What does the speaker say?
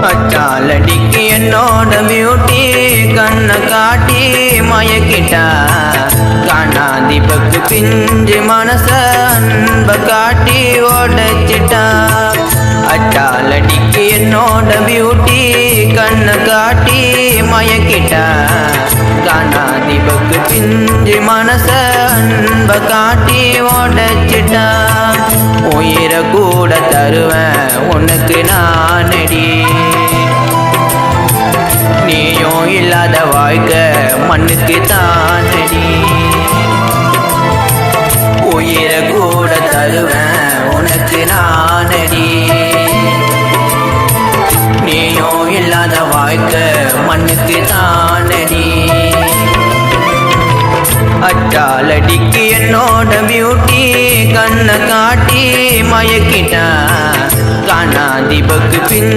அச்சாலடிக்கு என்னோட பியூட்டி கண்ணை காட்டி மயக்கிட்டா காணாதிபக்கு பிஞ்சு மனச அன்ப காட்டி ஓடச்சிட்டா அச்சாலடிக்கு என்னோட பியூட்டி கண்ணை காட்டி மயக்கிட்டா காணாதிபக்கு பிஞ்சு மனச அன்ப காட்டி ஓடச்சிட்டா உயிரை கூட தருவேன் உனக்கு நானடி நீயும் இல்லாத வாழ்க்கை மண்ணுக்கு தானடி உயிரை கூட தருவேன் உனக்கு நானடி நீயும் இல்லாத வாழ்க்கை மண்ணுக்கு தானடி அச்சாலடிக்கு என்னோட பியூட்டி கண்ணை காட்டி மயக்கிட்டா காணாதிபக்கு பின்